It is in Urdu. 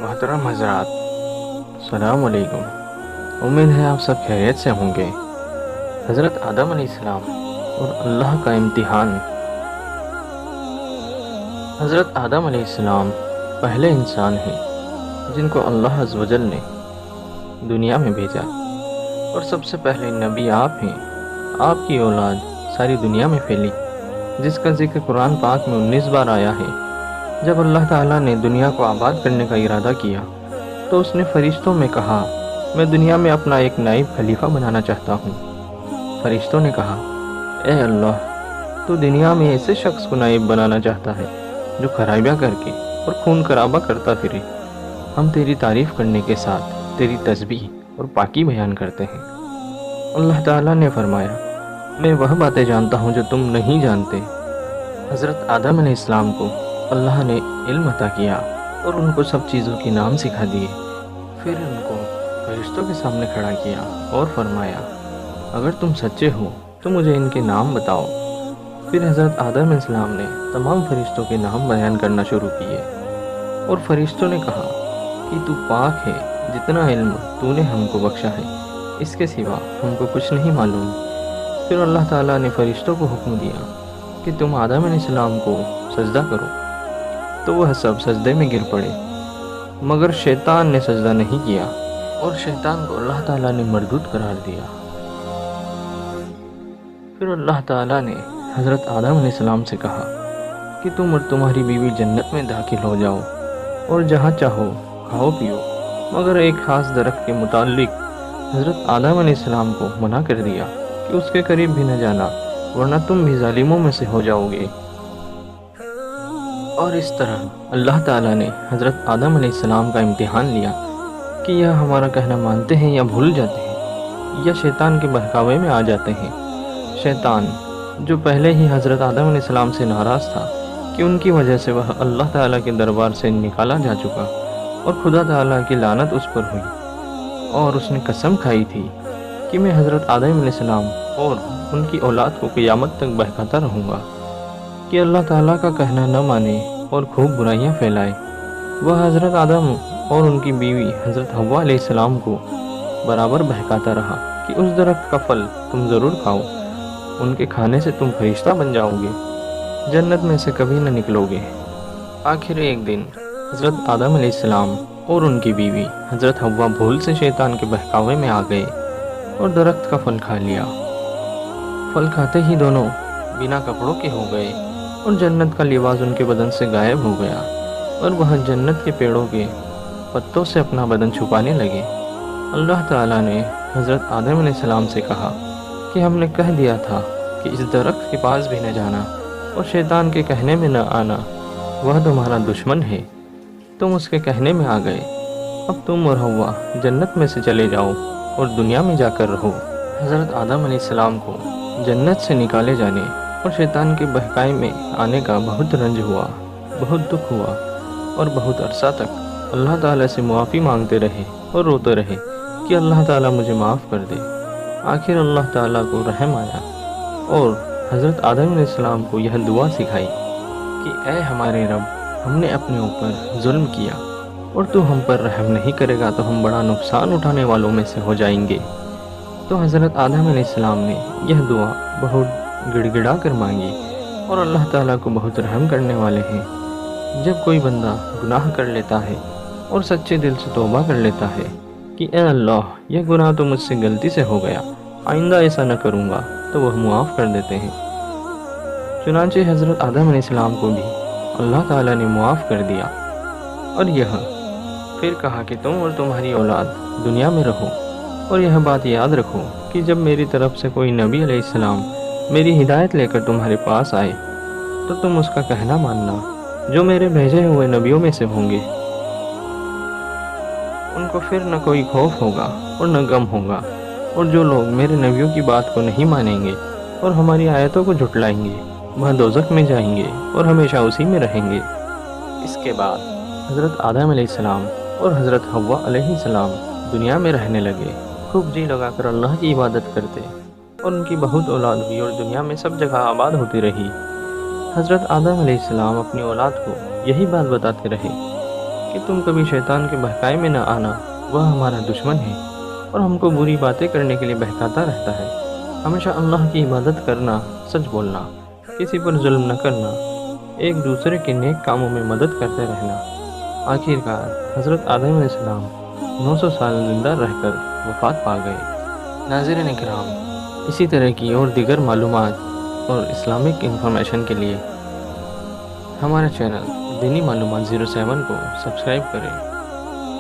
محترم حضرات، السلام علیکم۔ امید ہے آپ سب خیریت سے ہوں گے۔ حضرت آدم علیہ السلام اور اللہ کا امتحان۔ حضرت آدم علیہ السلام پہلے انسان ہیں جن کو اللہ عز و جل نے دنیا میں بھیجا، اور سب سے پہلے نبی آپ ہیں۔ آپ کی اولاد ساری دنیا میں پھیلی، جس کا ذکر قرآن پاک میں 19 بار آیا ہے۔ جب اللہ تعالیٰ نے دنیا کو آباد کرنے کا ارادہ کیا تو اس نے فرشتوں میں کہا، میں دنیا میں اپنا ایک نائب خلیفہ بنانا چاہتا ہوں۔ فرشتوں نے کہا، اے اللہ، تو دنیا میں ایسے شخص کو نائب بنانا چاہتا ہے جو خرابیاں کر کے اور خون خرابہ کرتا پھرے۔ ہم تیری تعریف کرنے کے ساتھ تیری تسبیح اور پاکی بیان کرتے ہیں۔ اللہ تعالیٰ نے فرمایا، میں وہ باتیں جانتا ہوں جو تم نہیں جانتے۔ حضرت آدم علیہ السلام کو اللہ نے علم عطا کیا اور ان کو سب چیزوں کے نام سکھا دیے۔ پھر ان کو فرشتوں کے سامنے کھڑا کیا اور فرمایا، اگر تم سچے ہو تو مجھے ان کے نام بتاؤ۔ پھر حضرت آدم علیہ السلام نے تمام فرشتوں کے نام بیان کرنا شروع کیے، اور فرشتوں نے کہا کہ تو پاک ہے، جتنا علم تو نے ہم کو بخشا ہے اس کے سوا ہم کو کچھ نہیں معلوم۔ پھر اللہ تعالیٰ نے فرشتوں کو حکم دیا کہ تم آدم علیہ السلام کو سجدہ کرو، تو وہ سب سجدے میں گر پڑے، مگر شیطان نے سجدہ نہیں کیا، اور شیطان کو اللہ تعالیٰ نے مردود قرار دیا۔ پھر اللہ تعالیٰ نے حضرت آدم علیہ السلام سے کہا کہ تم اور تمہاری بیوی جنت میں داخل ہو جاؤ اور جہاں چاہو کھاؤ پیو، مگر ایک خاص درخت کے متعلق حضرت آدم علیہ السلام کو منع کر دیا کہ اس کے قریب بھی نہ جانا، ورنہ تم بھی ظالموں میں سے ہو جاؤ گے۔ اور اس طرح اللہ تعالیٰ نے حضرت آدم علیہ السلام کا امتحان لیا کہ یہ ہمارا کہنا مانتے ہیں یا بھول جاتے ہیں، یا شیطان کے بہکاوے میں آ جاتے ہیں۔ شیطان جو پہلے ہی حضرت آدم علیہ السلام سے ناراض تھا کہ ان کی وجہ سے وہ اللہ تعالیٰ کے دربار سے نکالا جا چکا، اور خدا تعالیٰ کی لعنت اس پر ہوئی، اور اس نے قسم کھائی تھی کہ میں حضرت آدم علیہ السلام اور ان کی اولاد کو قیامت تک بہکاتا رہوں گا کہ اللہ تعالیٰ کا کہنا نہ مانے اور خوب برائیاں پھیلائے۔ وہ حضرت آدم اور ان کی بیوی حضرت حوا علیہ السلام کو برابر بہکاتا رہا کہ اس درخت کا پھل تم ضرور کھاؤ، ان کے کھانے سے تم فرشتہ بن جاؤ گے، جنت میں سے کبھی نہ نکلو گے۔ آخر ایک دن حضرت آدم علیہ السلام اور ان کی بیوی حضرت حوا بھول سے شیطان کے بہکاوے میں آ گئے اور درخت کا پھل کھا لیا۔ پھل کھاتے ہی دونوں بنا کپڑوں کے ہو گئے، اور جنت کا لباس ان کے بدن سے غائب ہو گیا، اور وہ جنت کے پیڑوں کے پتوں سے اپنا بدن چھپانے لگے۔ اللہ تعالیٰ نے حضرت آدم علیہ السلام سے کہا کہ ہم نے کہہ دیا تھا کہ اس درخت کے پاس بھی نہ جانا اور شیطان کے کہنے میں نہ آنا، وہ تمہارا دشمن ہے۔ تم اس کے کہنے میں آ گئے، اب تم اور حوا جنت میں سے چلے جاؤ اور دنیا میں جا کر رہو۔ حضرت آدم علیہ السلام کو جنت سے نکالے جانے اور شیطان کے بہکاوے میں آنے کا بہت رنج ہوا، بہت دکھ ہوا، اور بہت عرصہ تک اللہ تعالیٰ سے معافی مانگتے رہے اور روتے رہے کہ اللہ تعالیٰ مجھے معاف کر دے۔ آخر اللہ تعالیٰ کو رحم آیا اور حضرت آدم علیہ السلام کو یہ دعا سکھائی کہ اے ہمارے رب، ہم نے اپنے اوپر ظلم کیا، اور تو ہم پر رحم نہیں کرے گا تو ہم بڑا نقصان اٹھانے والوں میں سے ہو جائیں گے۔ تو حضرت آدم علیہ السلام نے یہ دعا بہت گڑ گڑا کر مانگی، اور اللہ تعالیٰ کو بہت رحم کرنے والے ہیں۔ جب کوئی بندہ گناہ کر لیتا ہے اور سچے دل سے توبہ کر لیتا ہے کہ اے اللہ، یہ گناہ تو مجھ سے غلطی سے ہو گیا، آئندہ ایسا نہ کروں گا، تو وہ معاف کر دیتے ہیں۔ چنانچہ حضرت آدم علیہ السلام کو بھی اللہ تعالیٰ نے معاف کر دیا، اور یہ پھر کہا کہ تم اور تمہاری اولاد دنیا میں رہو، اور یہ بات یاد رکھو کہ جب میری طرف سے کوئی نبی علیہ السلام میری ہدایت لے کر تمہارے پاس آئے تو تم اس کا کہنا ماننا، جو میرے بھیجے ہوئے نبیوں میں سے ہوں گے۔ ان کو پھر نہ کوئی خوف ہوگا اور نہ غم ہوگا، اور جو لوگ میرے نبیوں کی بات کو نہیں مانیں گے اور ہماری آیتوں کو جھٹلائیں گے، وہ دوزخ میں جائیں گے اور ہمیشہ اسی میں رہیں گے۔ اس کے بعد حضرت آدم علیہ السلام اور حضرت حوا علیہ السلام دنیا میں رہنے لگے، خوب جی لگا کر اللہ کی عبادت کرتے، اور ان کی بہت اولاد ہوئی اور دنیا میں سب جگہ آباد ہوتی رہی۔ حضرت آدم علیہ السلام اپنی اولاد کو یہی بات بتاتے رہے کہ کہ تم کبھی شیطان کے بہکائے میں نہ آنا، وہ ہمارا دشمن ہے اور ہم کو بری باتیں کرنے کے لیے بہکاتا رہتا ہے۔ ہمیشہ اللہ کی عبادت کرنا، سچ بولنا، کسی پر ظلم نہ کرنا، ایک دوسرے کے نیک کاموں میں مدد کرتے رہنا۔ آخر کار حضرت آدم علیہ السلام 900 سال زندہ رہ کر وفات پا گئے۔ ناظرین کرام، اسی طرح کی اور دیگر معلومات اور اسلامک انفارمیشن کے لیے ہمارے چینل دینی معلومات 07 کو سبسکرائب کریں۔